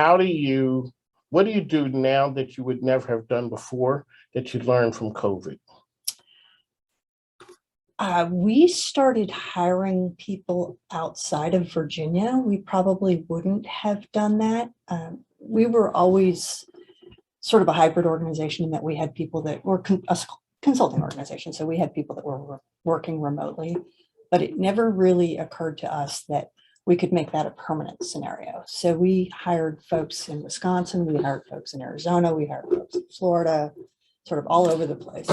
What do you do now that you would never have done before that you learned from COVID? We started hiring people outside of Virginia. We probably wouldn't have done that. We were always sort of a hybrid organization in that we had people that were a consulting organization. So we had people that were working remotely, but it never really occurred to us that we could make that a permanent scenario. So we hired folks in Wisconsin, we hired folks in Arizona, we hired folks in Florida, sort of all over the place.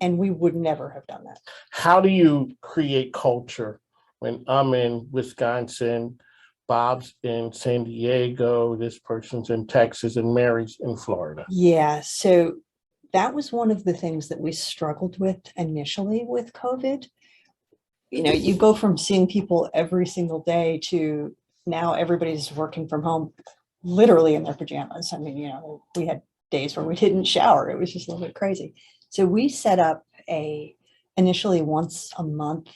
And we would never have done that. How do you create culture when I'm in Wisconsin, Bob's in San Diego, this person's in Texas, and Mary's in Florida? Yeah, so that was one of the things that we struggled with initially with COVID. You know, you go from seeing people every single day to now everybody's working from home, literally in their pajamas. I mean, you know, we had days where we didn't shower. It was just a little bit crazy. So we set up initially once a month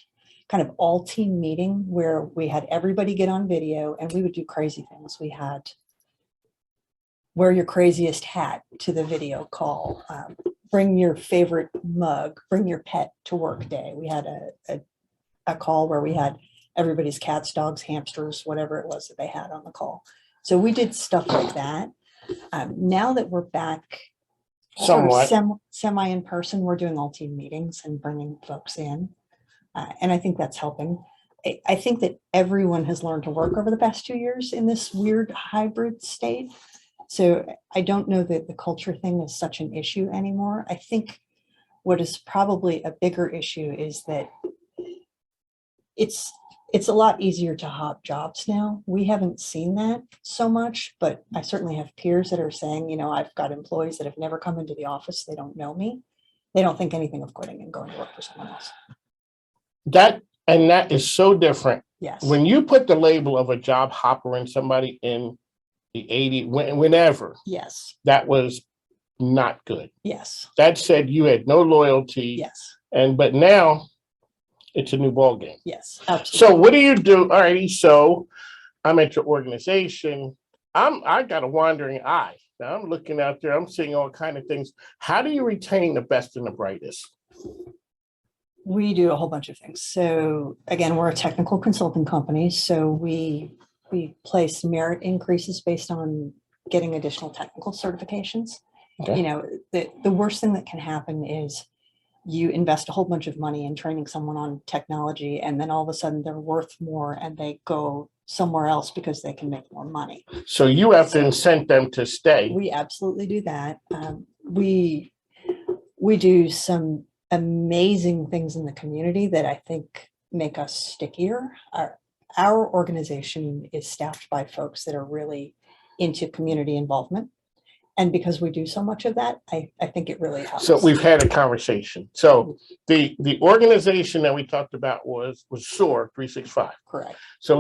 kind of all team meeting where we had everybody get on video and we would do crazy things. We had wear your craziest hat to the video call, bring your favorite mug, bring your pet to work day. We had a call where we had everybody's cats, dogs, hamsters, whatever it was that they had on the call. So we did stuff like that. Now that we're back Somewhat. sort of semi in person, we're doing all team meetings and bringing folks in. And I think that's helping. I think that everyone has learned to work over the past 2 years in this weird hybrid state. So I don't know that the culture thing is such an issue anymore. I think what is probably a bigger issue is that it's a lot easier to hop jobs now. We haven't seen that so much, but I certainly have peers that are saying, you know, I've got employees that have never come into the office. They don't know me. They don't think anything of quitting and going to work for someone else. That is so different. Yes. When you put the label of a job hopper in somebody in the 80s, whenever, Yes. that was not good. Yes. That said you had no loyalty. Yes. But now it's a new ball game. Yes, absolutely. So what do you do? All righty. So I'm at your organization. I got a wandering eye. Now I'm looking out there. I'm seeing all kind of things. How do you retain the best and the brightest? We do a whole bunch of things. So again, we're a technical consulting company. So we place merit increases based on getting additional technical certifications. Okay. You know, the worst thing that can happen is you invest a whole bunch of money in training someone on technology, and then all of a sudden they're worth more and they go somewhere else because they can make more money. So you have to incent them to stay. We absolutely do that. We do some amazing things in the community that I think make us stickier. Our organization is staffed by folks that are really into community involvement. And because we do so much of that, I think it really helps. So we've had a conversation. So the organization that we talked about was SOAR 365. Correct. So